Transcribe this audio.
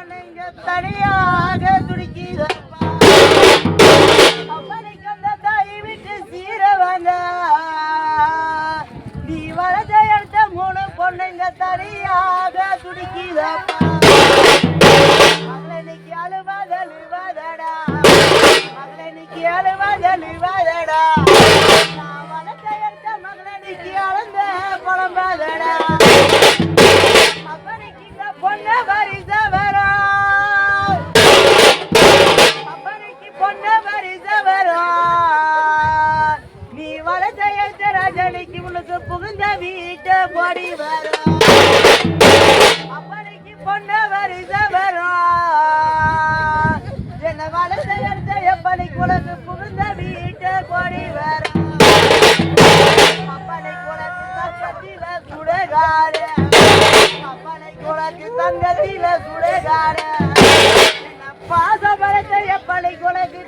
பொண்ணுங்க தனியாக துடிக்குதப்பா அப்பனைக்கு அந்த தாய் விட்டு சீரவங்க நீ வளர்த்த எடுத்த 3 பொண்ணுங்க தனியாக துடிக்குதப்பா மகளை இன்னைக்கு அழுவாதடா மகளை இன்னைக்கு அழுவாதடா நான் வளர்த்த எடுத்த மகளை இன்னைக்கு அழுந்த புலம்பாதடா அப்பனைக்கு இந்த பொண்ணு வரிச வரும் அப்பனைக்கு பொண்ணு வரிச வரும் நீ வளர்த்த எடுத்த ரஜனிக்கு உனக்கு புகுந்த வீட்டை போடி வரும் அப்பனைக்கு பொண்ணு வரிச வரும் என்ன வளர்த்த எடுத்த எப்பனைக்கு உனக்கு புகுந்த வீட்டை போடி வரும் அப்பனைக்கு உனக்கு தங்கத்தில சுடுகாடு அப்பனைக்கு உனக்கு தங்கத்தில சுடுகாடு பாச பழத்தை எப்பனைக்கு உனக்கு